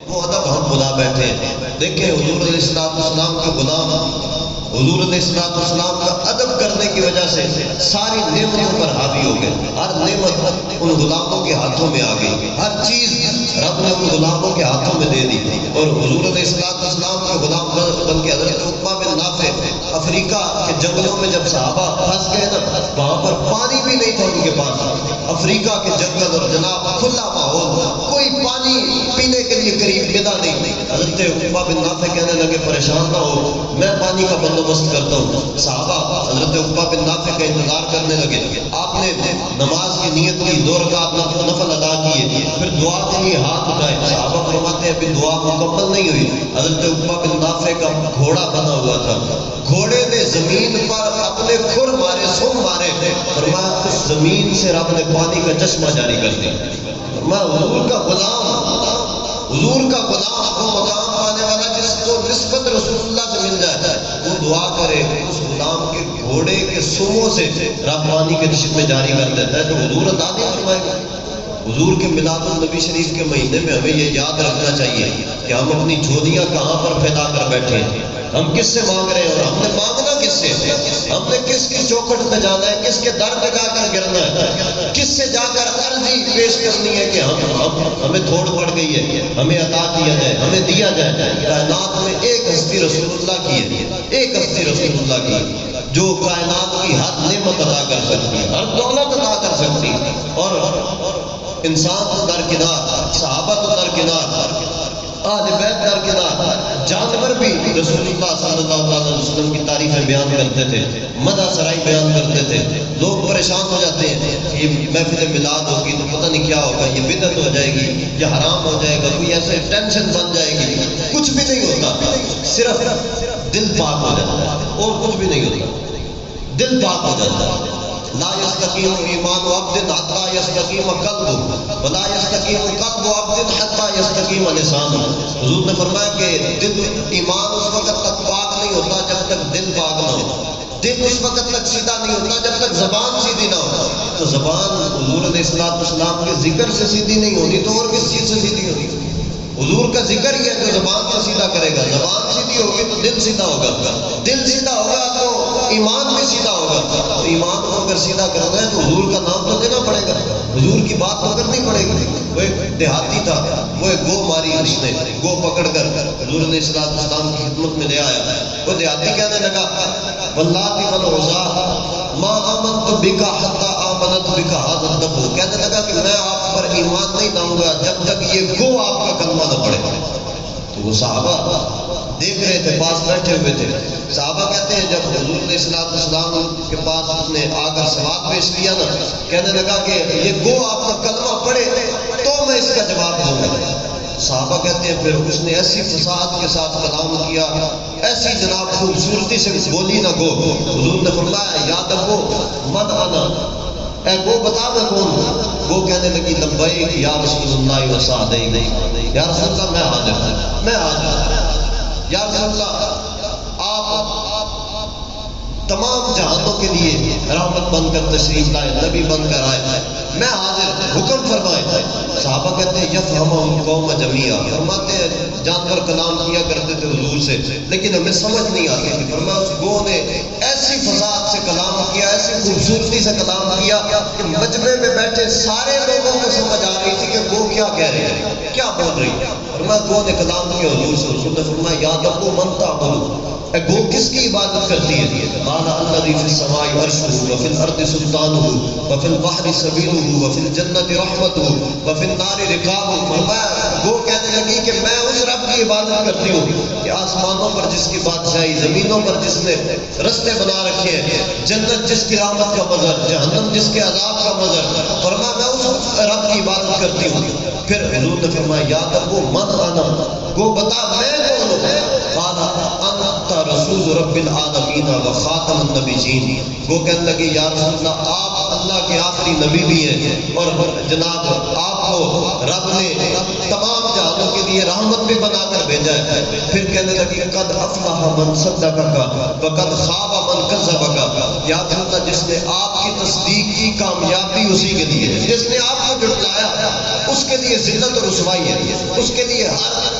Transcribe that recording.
وہ ادب ہم بلا بیٹھے ہیں۔ دیکھیں حضور علیہ السلام کے غلام حضور علیہ السلام کا ادب کرنے کی وجہ سے ساری نعمتوں پر حاوی ہو گئے۔ ہر نعمت ان غلاموں کے ہاتھوں میں آ گئی، ہر چیز رب نے ان غلاموں کے ہاتھوں میں دے دی۔ اور حضور علیہ السلام کے غلام بن کے حضرت عقبہ بن نافع افریقہ کے جنگلوں میں جب صحابہ پھنس گئے نا، وہاں پر پانی بھی نہیں تھا ان کے پاس۔ افریقہ کے جنگل اور جناب کھلا ماحول، کوئی پانی پینے کے لیے قریب ملا نہیں۔ حضرت عقبہ بن نافع کہنے لگے پریشان نہ ہو، میں پانی کا بندوبست کرتا ہوں۔ صحابہ حضرت عقبہ بن نافع کا انتظار کرنے لگے۔ آپ نے نماز کی نیت کی، 2 رکعت نفل ادا کیے، پھر دعا کے لیے ہاتھ اٹھائے۔ صحابہ فرماتے ہیں ابھی دعا مکمل نہیں ہوئی، حضرت عقبہ بن نافع کا گھوڑا بنا ہوا تھا، گھوڑے نے زمین پر اپنے کھر مارے، سم مارے، فرمایا اس زمین سے رب نے پانی کا چشمہ جاری کر دیا۔ فرمایا حضور کا غلام، حضور کا غلام وہ مقام پانے والا جس کو نسبت رسول اللہ سے مل جائے، وہ دعا کرے اس غلام کے گھوڑے کے سموں سے رب پانی کے چشمے جاری کر دیتا ہے، تو حضور عطا نہیں فرمائے گا۔ حضور کے میلاد النبی شریف کے مہینے میں ہمیں یہ یاد رکھنا چاہیے کہ ہم اپنی جھولیاں کہاں پر پھیلا کر بیٹھے ہیں، ہم کس سے مانگ رہے ہیں اور ہم نے مانگنا کس سے، ہم نے کس کی چوکھٹ پہ جانا ہے، کس کے در پہ جا کر گرنا ہے، کس سے جا کر عرضی پیش کرنی ہے کہ ہمیں تھوڑ پڑ گئی ہے، ہمیں عطا کیا جائے، ہمیں دیا جائے۔ کائنات میں ایک ہستی رسول اللہ کی ہے، ایک ہستی رسول اللہ کی ہے جو کائنات کی ہر نعمت عطا کر سکتی ہے، ہر دولت عطا کر سکتی ہے۔ اور انسان تو درکنار، صحابہ تو درکنار، اہل بیت درکنار، جانور بھی رسول اللہ صلی اللہ علیہ وسلم کی تعریفیں بیان کرتے تھے، مدح سرائی بیان کرتے تھے۔ لوگ پریشان ہو جاتے ہیں کہ یہ محفل میلاد ہوگی تو پتہ نہیں کیا ہوگا، یہ بدعت ہو جائے گی، یہ حرام ہو جائے گا، کوئی ایسے ٹینشن بن جائے گی۔ کچھ بھی نہیں ہوتا، صرف دل پاک ہو جاتا ہے، اور کچھ بھی نہیں ہوتا، دل پاک ہو جاتا ہے۔ لا يستقيم ایمان عبد حتى يستقيم قلبه ولا يستقيم قلب عبد حتى يستقيم لسانه۔ حضور نے فرمایا کہ دل ایمان اس وقت تک پاک نہیں ہوتا جب تک دل پاک نہ ہو، دل اس وقت تک سیدھا نہیں ہوتا جب تک زبان سیدھی نہ ہو۔ تو زبان حضور علیہ السلام کے ذکر سے سیدھی نہیں ہونی تو اور کس چیز سے سیدھی ہونی؟ حضور کا ذکر ہی ہے جو زبان سے سیدھا کرے گا، زبان سیدھی ہوگی تو دل سیدھا ہوگا، دل سیدھا ہوگا تو ایمان بھی سیدھا ہوگا۔ تو ایمان کو اگر سیدھا کرنا ہے تو حضور کا نام تو لینا پڑے گا، حضور کی بات تو کرنی پڑے گی۔ وہ ایک دیہاتی تھا، وہ ایک گو ماری، اس نے گو پکڑ کر حضور علیہ السلام کی خدمت میں لے آیا۔ وہ دیہاتی کہنے لگا واللہ والعزیٰ ما آمنت بک حتی آمنت بک ھذا الدب، کہنے لگا کہ میں آپ پر ایمان نہیں لاؤں گا جب تک یہ گو آپ کا کلمہ نہ پڑھے۔ تو وہ صحابہ دیکھ رہے تھے، پاس بیٹھے ہوئے تھے۔ صحابہ کہتے ہیں جب حضور علیہ السلام کے پاس اس نے آ کر سوال پیش کیا نا، کہنے لگا کہ یہ گو آپ کا کلمہ پڑھے تو میں اس کا جواب دوں گا۔ صحابہ کہتے ہیں پھر اس نے ایسی فصاحت کے ساتھ کلام کیا، ایسی جناب خوبصورتی سے بولی نہ گو۔ حضور نے فرمایا یاد رکھو من انا، اے گو بتا میں کون ہوں؟ وہ کہنے لگی لبیک یا رسول اللہ و سعدیک، یا رسول اللہ میں حاضر ہوں، میں حاضر ہوں، یا رسول اللہ آپ تمام جہانوں کے لیے رحمت بن کر تشریف لائے، نبی بن کر آئے، میں حاضر، حکم فرمائے۔ صحابہ کہتے ہیں یفہمہم قوم جمیعا، فرماتے ہیں جانور کلام کیا کرتے تھے حضور سے لیکن ہمیں سمجھ نہیں آتی تھی۔ فرمایا اس گو نے ایسی فضاحت سے کلام کیا، ایسی خوبصورتی سے کلام کیا کہ مجمع میں بیٹھے سارے لوگوں کو سمجھ آ رہی تھی کہ وہ کیا کہہ رہے ہیں، کیا بول رہی ہے۔ فرمایا گو نے کلام کیا حضور سے، حضور نے فرمایا یاد رکھو من تعبدو، اے گو کس کی عبادت کرتی ہے؟ قال الذی فی السماء عرشہ وفی الارض سلطانہ وفی البحر سبیلہ وفی الجنۃ رحمتہ وفی النار رقابہ۔ فرمایا گو کہنے لگی کہ میں اس رب کی عبادت کرتی ہوں کہ آسمانوں پر جس کی بادشاہی، زمینوں پر جس نے رستے بنا رکھے ہیں، جنت جس کی رحمت کا مظہر، جہنم جس کے عذاب کا مظہر۔ فرمایا میں اس رب کی عبادت کرتی ہوں۔ پھر حضور نے فرمایا یاد رکھو من انا، گو بتا میں کون ہوں؟ قال انت رسول رب العالمین و خاتم النبیین۔ وہ کہنے لگے یا رسول اللہ آپ اللہ کے آخری نبی بھی ہیں، اور جناب آپ کو رب نے تمام جہانوں کے لیے رحمت بھی بنا کر بھیجا ہے۔ پھر کہنے لگی قد افلح من صدقک وقد خاب من کذبک، یاد رکھنا جس نے آپ کی تصدیق کی کامیابی اسی کے لیے ہے، جس نے آپ کو جھٹلایا اس کے لیے ذلت اور رسوائی ہے، اس کے لیے ہر